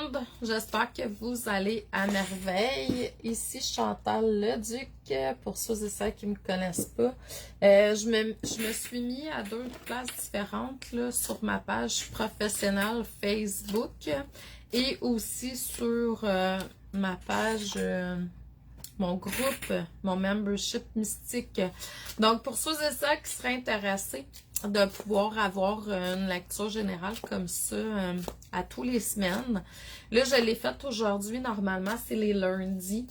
monde, j'espère que vous allez à merveille. Ici Chantal Leduc, pour ceux et celles qui ne me connaissent pas. Je me suis mis à deux places différentes là, sur ma page professionnelle Facebook et aussi sur ma page, mon groupe, mon membership mystique. Donc pour ceux et celles qui seraient intéressés de pouvoir avoir une lecture générale comme ça à tous les semaines. Là, je l'ai faite aujourd'hui. Normalement, c'est les lundis.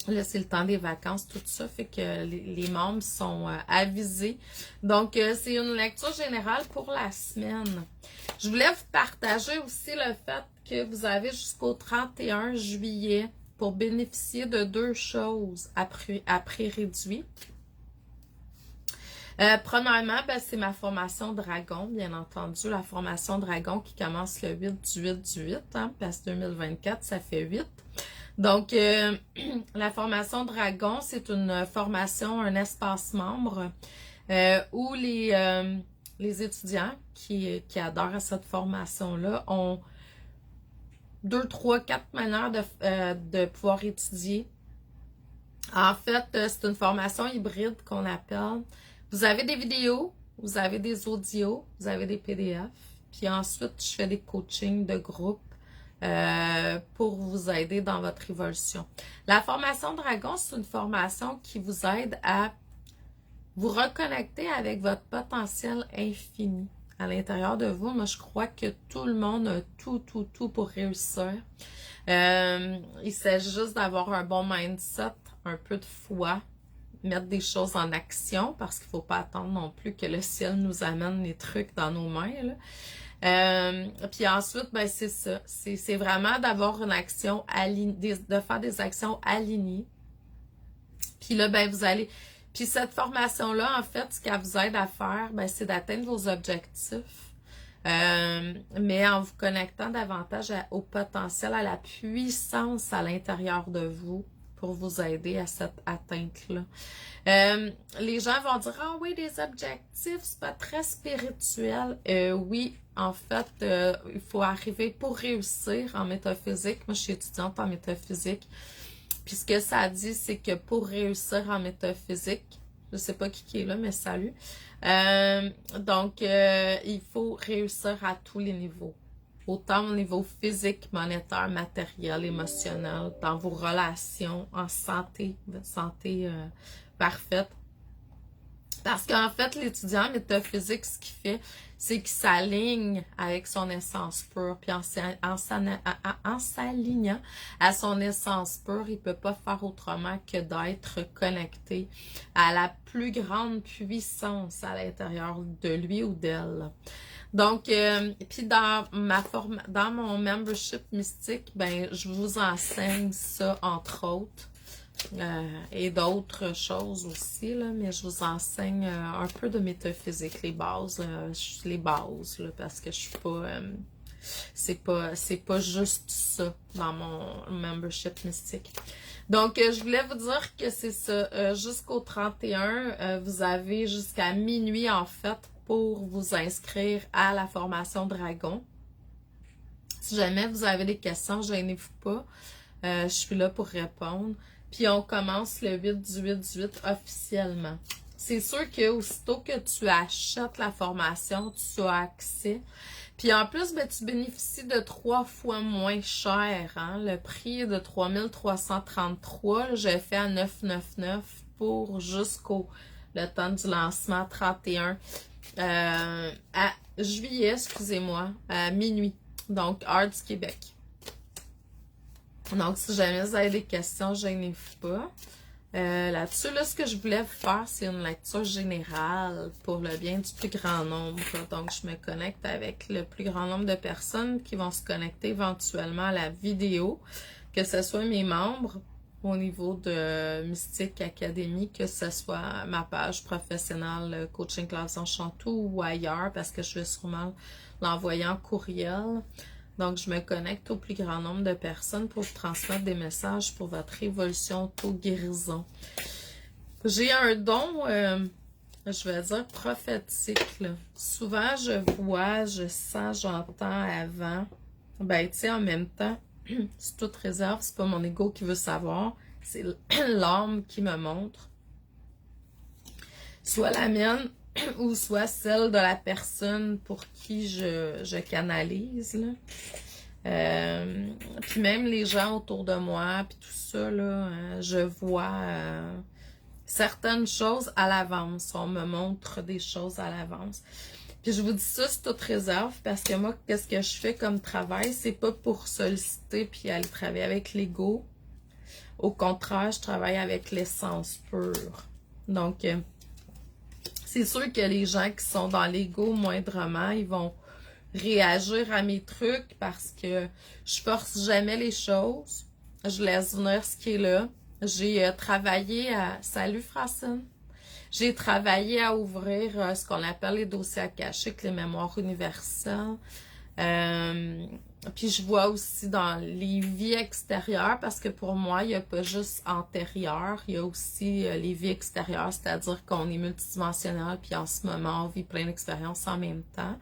Là, c'est le temps des vacances, tout ça. Fait que les membres sont avisés. Donc, c'est une lecture générale pour la semaine. Je voulais vous partager aussi le fait que vous avez jusqu'au 31 juillet pour bénéficier de deux choses à prix réduit. Premièrement, ben, c'est ma formation Dragon, bien entendu. La formation Dragon qui commence le 8 du 8 du 8, hein, parce que 2024, ça fait 8. Donc, la formation Dragon, c'est une formation, un espace membre où les étudiants qui adorent cette formation-là ont 2, 3, 4 manières de pouvoir étudier. En fait, c'est une formation hybride qu'on appelle. Vous avez des vidéos, vous avez des audios, vous avez des PDF. Puis ensuite, je fais des coachings de groupe pour vous aider dans votre évolution. La formation Dragon, c'est une formation qui vous aide à vous reconnecter avec votre potentiel infini à l'intérieur de vous. Moi, je crois que tout le monde a tout pour réussir. Il s'agit juste d'avoir un bon mindset, un peu de foi, mettre des choses en action parce qu'il ne faut pas attendre non plus que le ciel nous amène les trucs dans nos mains. Puis ensuite, ben c'est ça. C'est vraiment d'avoir une action alignée, de faire des actions alignées. Puis là, ben vous allez. Puis cette formation-là, en fait, ce qu'elle vous aide à faire, ben, c'est d'atteindre vos objectifs. Mais en vous connectant davantage au potentiel, à la puissance à l'intérieur de vous pour vous aider à cette atteinte-là. Les gens vont dire « Ah oui, des objectifs, c'est pas très spirituel. » Oui, en fait, il faut arriver pour réussir en métaphysique. Moi, je suis étudiante en métaphysique. Puis ce que ça dit, c'est que pour réussir en métaphysique, je sais pas qui est là, mais salut. Donc, il faut réussir à tous les niveaux. Autant au niveau physique, monétaire, matériel, émotionnel, dans vos relations, en santé parfaite. Parce qu'en fait, l'étudiant en métaphysique, ce qu'il fait, c'est qu'il s'aligne avec son essence pure. Puis en s'alignant à son essence pure, il ne peut pas faire autrement que d'être connecté à la plus grande puissance à l'intérieur de lui ou d'elle. Donc, puis dans mon membership mystique, ben je vous enseigne ça, entre autres. Et d'autres choses aussi, là, mais je vous enseigne un peu de métaphysique, les bases là, parce que je suis pas, c'est pas juste ça dans mon membership mystique. Donc, je voulais vous dire que c'est ça, jusqu'au 31, vous avez jusqu'à minuit en fait pour vous inscrire à la formation Dragon. Si jamais vous avez des questions, gênez-vous pas, je suis là pour répondre. Puis on commence le 8 du 8 du 8 officiellement. C'est sûr que aussitôt que tu achètes la formation, tu as accès. Puis en plus, ben, tu bénéficies de 3 fois moins cher. Hein? Le prix est de 3333. Je fais à 999 pour jusqu'au le temps du lancement 31 à juillet, excusez-moi, à minuit. Donc, heure du Québec. Donc, si jamais vous avez des questions, gênez-vous pas. Là-dessus, là, ce que je voulais faire, c'est une lecture générale pour le bien du plus grand nombre. Donc, je me connecte avec le plus grand nombre de personnes qui vont se connecter éventuellement à la vidéo, que ce soit mes membres au niveau de Mystique Academy, que ce soit ma page professionnelle Coaching Classe Enchantou ou ailleurs, parce que je vais sûrement l'envoyer en courriel. Donc, je me connecte au plus grand nombre de personnes pour vous transmettre des messages pour votre évolution auto-guérison. J'ai un don, je vais dire prophétique, là. Souvent, je vois, je sens, j'entends avant ben, tu sais, en même temps, c'est toute réserve, c'est pas mon ego qui veut savoir, c'est l'âme qui me montre. Soit la mienne, ou soit celle de la personne pour qui je canalise, là. Puis même les gens autour de moi, puis tout ça, là, je vois certaines choses à l'avance. On me montre des choses à l'avance. Puis je vous dis ça, c'est toute réserve, parce que moi, qu'est-ce que je fais comme travail, c'est pas pour solliciter puis aller travailler avec l'ego. Au contraire, je travaille avec l'essence pure. Donc, c'est sûr que les gens qui sont dans l'ego moindrement, ils vont réagir à mes trucs parce que je force jamais les choses. Je laisse venir ce qui est là. J'ai travaillé à... Salut Francine! J'ai travaillé à ouvrir ce qu'on appelle les dossiers akashiques, les mémoires universelles. Puis je vois aussi dans les vies extérieures, parce que pour moi, il n'y a pas juste antérieur, il y a aussi les vies extérieures, c'est-à-dire qu'on est multidimensionnel, puis en ce moment, on vit plein d'expériences en même temps.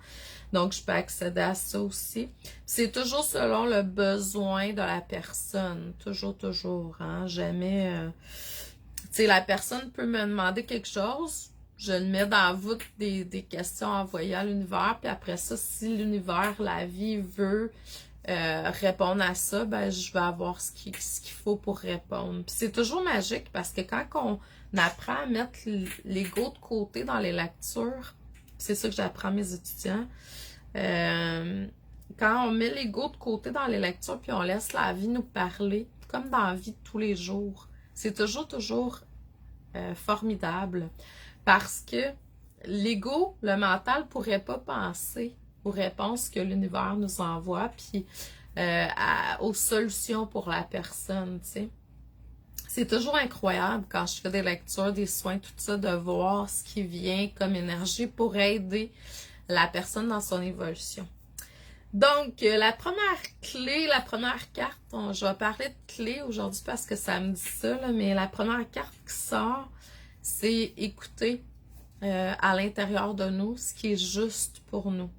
Donc, je peux accéder à ça aussi. C'est toujours selon le besoin de la personne. Toujours, hein. Jamais... tu sais, la personne peut me demander quelque chose, je le mets dans la voûte des questions envoyées à l'univers, puis après ça, si l'univers, la vie veut répondre à ça, ben je vais avoir ce qu'il faut pour répondre. Puis c'est toujours magique parce que quand on apprend à mettre l'ego de côté dans les lectures, c'est ça que j'apprends à mes étudiants, quand on met l'ego de côté dans les lectures, puis on laisse la vie nous parler, comme dans la vie de tous les jours, c'est toujours formidable. Parce que l'ego, le mental, pourrait pas penser aux réponses que l'univers nous envoie, puis aux solutions pour la personne, tu sais. C'est toujours incroyable quand je fais des lectures, des soins, tout ça, de voir ce qui vient comme énergie pour aider la personne dans son évolution. Donc, la première clé, la première carte, je vais parler de clé aujourd'hui parce que ça me dit ça, là, mais la première carte qui sort, c'est écouter à l'intérieur de nous ce qui est juste pour nous.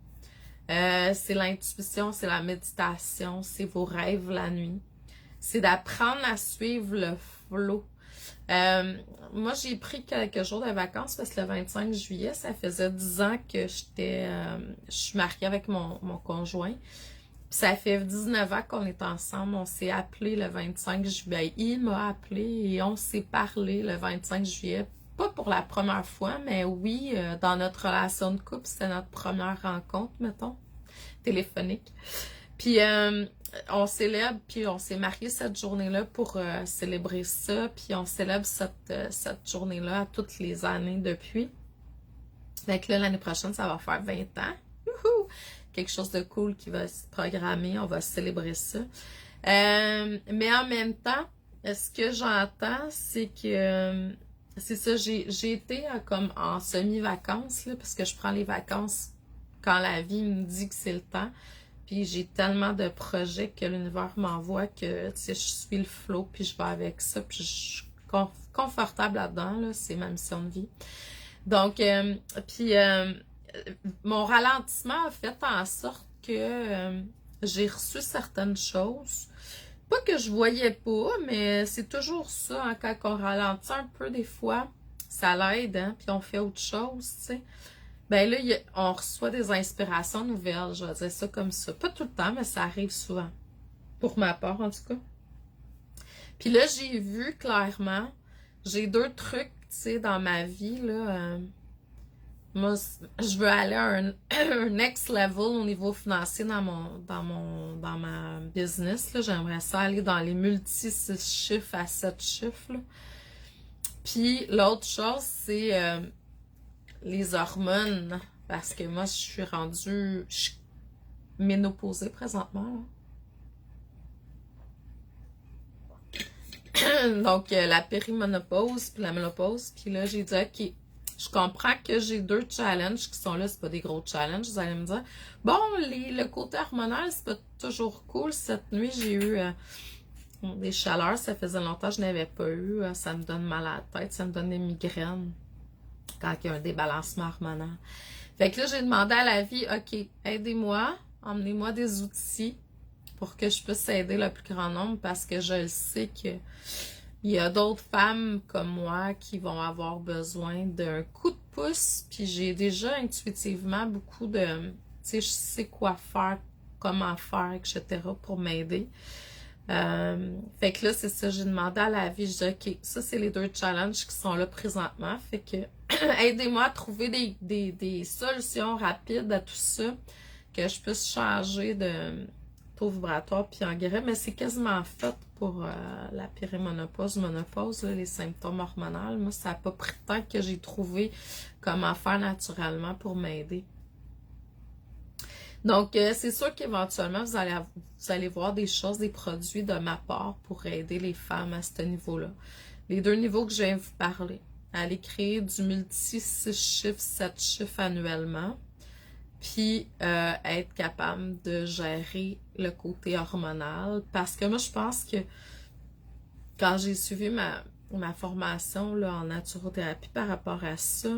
C'est l'intuition, c'est la méditation, c'est vos rêves la nuit. C'est d'apprendre à suivre le flow. Moi, j'ai pris quelques jours de vacances parce que le 25 juillet, ça faisait 10 ans que je suis mariée avec mon conjoint. Puis ça fait 19 ans qu'on est ensemble. On s'est appelé le 25 juillet. Il m'a appelé et on s'est parlé le 25 juillet. Pas pour la première fois, mais oui, dans notre relation de couple, c'était notre première rencontre, mettons, téléphonique. Puis on célèbre, puis on s'est mariés cette journée-là pour célébrer ça, puis on célèbre cette journée-là à toutes les années depuis. Fait que là, l'année prochaine, ça va faire 20 ans. Wouhou! Quelque chose de cool qui va se programmer, on va célébrer ça. Mais en même temps, ce que j'entends, c'est que c'est ça, j'ai été comme en semi-vacances, là, parce que je prends les vacances quand la vie me dit que c'est le temps. Puis j'ai tellement de projets que l'univers m'envoie que, tu sais, je suis le flow, puis je vais avec ça, puis je suis confortable là-dedans, là, c'est ma mission de vie. Donc, mon ralentissement a fait en sorte que j'ai reçu certaines choses. Pas que je voyais pas, mais c'est toujours ça, hein, quand on ralentit un peu des fois, ça l'aide, hein, puis on fait autre chose, tu sais. Ben là, on reçoit des inspirations nouvelles, je vais dire ça comme ça. Pas tout le temps, mais ça arrive souvent. Pour ma part, en tout cas. Puis là, j'ai vu clairement, j'ai 2 trucs, tu sais, dans ma vie, là. Moi, je veux aller à un next level au niveau financier dans ma business, là. J'aimerais ça aller dans les multi-6 chiffres à 7 chiffres, là. Puis l'autre chose, c'est les hormones, parce que moi, je suis ménopausée présentement, là. Donc, la périménopause puis la ménopause. Puis là, j'ai dit, OK, je comprends que j'ai 2 challenges qui sont là. C'est pas des gros challenges, vous allez me dire. Bon, le côté hormonal, c'est pas toujours cool. Cette nuit, j'ai eu des chaleurs. Ça faisait longtemps que je n'avais pas eu. Ça me donne mal à la tête. Ça me donne des migraines quand il y a un débalancement hormonal. Fait que là, j'ai demandé à la vie, OK, aidez-moi, emmenez-moi des outils pour que je puisse aider le plus grand nombre parce que je le sais que il y a d'autres femmes comme moi qui vont avoir besoin d'un coup de pouce, puis j'ai déjà intuitivement beaucoup de, tu sais, je sais quoi faire, comment faire, etc. pour m'aider. Fait que là, c'est ça, j'ai demandé à la vie, je dis, OK, ça, c'est les 2 challenges qui sont là présentement, fait que aidez-moi à trouver des solutions rapides à tout ça, que je puisse changer de taux vibratoire puis en guérir, mais c'est quasiment fait pour la périménopause, ménopause, là, les symptômes hormonaux. Moi, ça n'a pas pris de temps que j'ai trouvé comment faire naturellement pour m'aider. Donc, c'est sûr qu'éventuellement, vous allez voir des choses, des produits de ma part pour aider les femmes à ce niveau-là. Les 2 niveaux que je viens de vous parler. Aller créer du multi 6 chiffres, 7 chiffres annuellement. Puis être capable de gérer le côté hormonal. Parce que moi, je pense que quand j'ai suivi ma formation là, en naturothérapie par rapport à ça,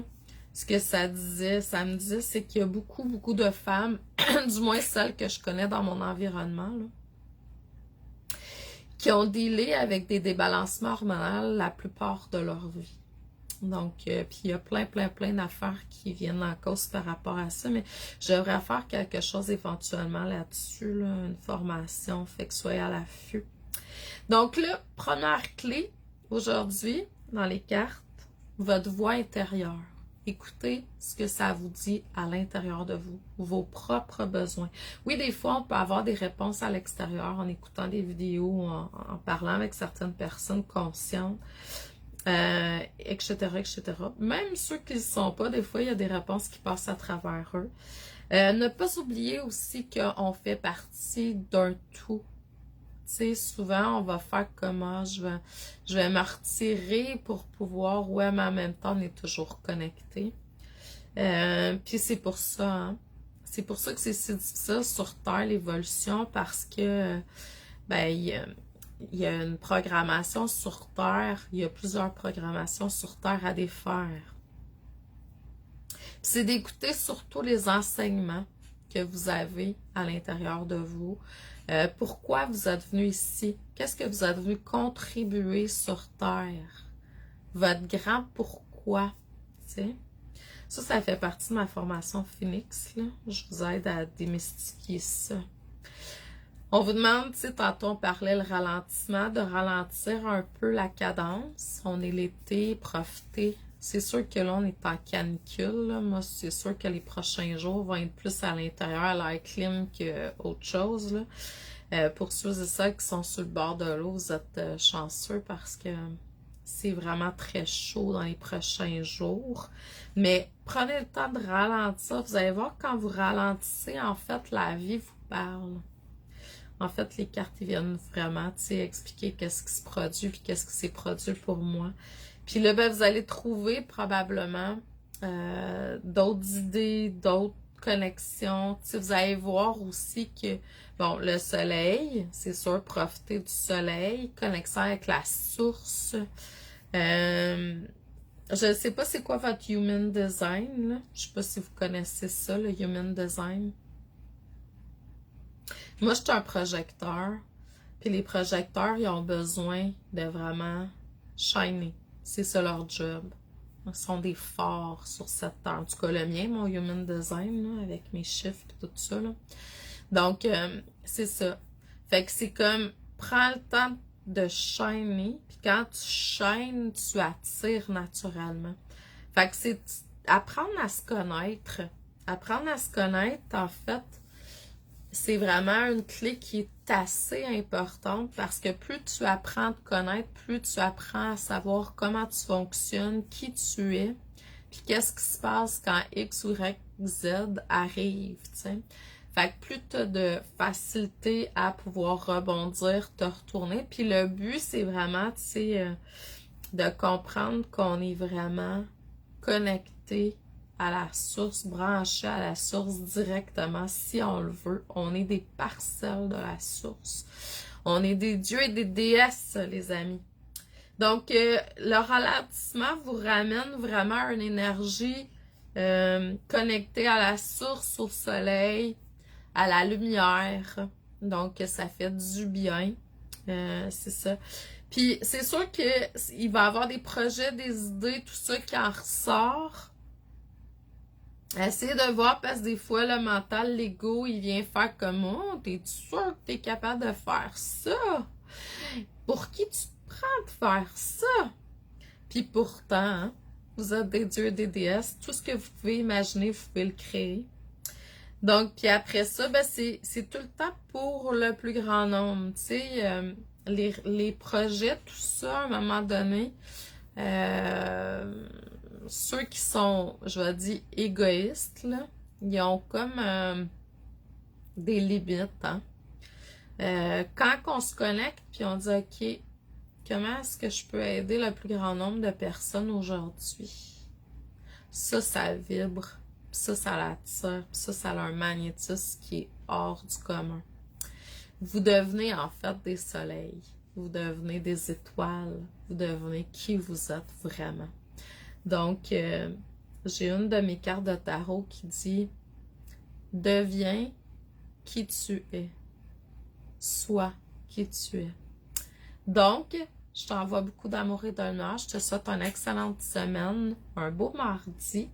ce que ça me disait, c'est qu'il y a beaucoup, beaucoup de femmes, du moins celles que je connais dans mon environnement, là, qui ont dealé avec des débalancements hormonaux la plupart de leur vie. Donc, puis il y a plein d'affaires qui viennent en cause par rapport à ça, mais je devrais faire quelque chose éventuellement là-dessus, là, une formation, fait que soyez à l'affût. Donc là, première clé aujourd'hui dans les cartes, votre voix intérieure. Écoutez ce que ça vous dit à l'intérieur de vous, vos propres besoins. Oui, des fois, on peut avoir des réponses à l'extérieur en écoutant des vidéos, en parlant avec certaines personnes conscientes. Etc., etc. Même ceux qui ne le sont pas, des fois, il y a des réponses qui passent à travers eux. Ne pas oublier aussi qu'on fait partie d'un tout. Tu sais, souvent, on va faire comment je vais me retirer pour pouvoir, ouais, mais en même temps, on est toujours connecté. Puis c'est pour ça, hein. C'est pour ça que c'est si difficile sur Terre, l'évolution, parce que, ben, il y a une programmation sur Terre, il y a plusieurs programmations sur Terre à défaire. C'est d'écouter surtout les enseignements que vous avez à l'intérieur de vous. Pourquoi vous êtes venu ici? Qu'est-ce que vous êtes venu contribuer sur Terre? Votre grand pourquoi, tu sais? Ça fait partie de ma formation Phoenix, là. Je vous aide à démystifier ça. On vous demande, tu sais, tantôt on parlait le ralentissement, de ralentir un peu la cadence. On est l'été, profitez. C'est sûr que là, on est en canicule, là. Moi, c'est sûr que les prochains jours vont être plus à l'intérieur, à l'air clim qu'autre chose, là. Pour ceux et celles qui sont sur le bord de l'eau, vous êtes chanceux parce que c'est vraiment très chaud dans les prochains jours. Mais prenez le temps de ralentir. Vous allez voir, quand vous ralentissez, en fait, la vie vous parle. En fait, les cartes, ils viennent vraiment, tu sais, expliquer qu'est-ce qui se produit puis qu'est-ce qui s'est produit pour moi. Puis là, ben, vous allez trouver probablement d'autres idées, d'autres connexions. Tu sais, vous allez voir aussi que, bon, le soleil, c'est sûr, profiter du soleil, connexion avec la source. Je ne sais pas c'est quoi votre Human Design, là. Je sais pas si vous connaissez ça, le Human Design. Moi, je suis un projecteur. Puis les projecteurs, ils ont besoin de vraiment shiner. C'est ça leur job. Ils sont des forts sur cette terre. En tout cas, le mien, mon Human Design, là, avec mes chiffres et tout ça, là. Donc, c'est ça. Fait que c'est comme, prends le temps de shiner. Puis quand tu shines, tu attires naturellement. Fait que c'est apprendre à se connaître. Apprendre à se connaître, en fait, c'est vraiment une clé qui est assez importante parce que plus tu apprends à te connaître, plus tu apprends à savoir comment tu fonctionnes, qui tu es, puis qu'est-ce qui se passe quand X, Y, Z arrive, tu sais. Fait que plus tu as de facilité à pouvoir rebondir, te retourner, puis le but, c'est vraiment, tu sais, de comprendre qu'on est vraiment connecté à la source, branché à la source directement, si on le veut. On est des parcelles de la source. On est des dieux et des déesses, les amis. Donc, le ralentissement vous ramène vraiment à une énergie connectée à la source, au soleil, à la lumière. Donc, ça fait du bien. C'est ça. Puis, c'est sûr qu'il va y avoir des projets, des idées, tout ça qui en ressort. Essayez de voir parce que des fois, le mental, l'ego, il vient faire comme oh, t'es sûr que t'es capable de faire ça? Pour qui tu te prends de faire ça? Puis pourtant, hein, vous êtes des dieux et des déesses. Tout ce que vous pouvez imaginer, vous pouvez le créer. Donc, puis après ça, ben c'est tout le temps pour le plus grand nombre. Tu sais, les projets, tout ça, à un moment donné, ceux qui sont, je vais dire, égoïstes, là, ils ont comme des limites. Hein? Quand on se connecte, puis on dit, OK, comment est-ce que je peux aider le plus grand nombre de personnes aujourd'hui? Ça vibre. Ça l'attire. Ça a un magnétisme qui est hors du commun. Vous devenez en fait des soleils. Vous devenez des étoiles. Vous devenez qui vous êtes vraiment. Donc, j'ai une de mes cartes de tarot qui dit « Deviens qui tu es. Sois qui tu es. » Donc, je t'envoie beaucoup d'amour et d'honneur. Je te souhaite une excellente semaine, un beau mardi.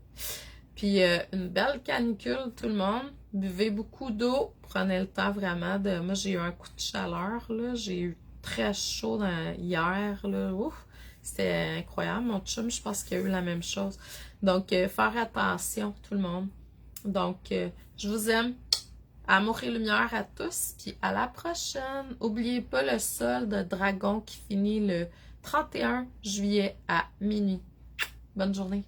Puis une belle canicule, tout le monde. Buvez beaucoup d'eau. Prenez le temps vraiment de... Moi, j'ai eu un coup de chaleur, là. J'ai eu très chaud hier, là. Ouf! C'était incroyable. Mon chum, je pense qu'il a eu la même chose. Donc, faire attention, tout le monde. Donc, je vous aime. Amour et lumière à tous. Puis à la prochaine. N'oubliez pas le sol de dragon qui finit le 31 juillet à minuit. Bonne journée.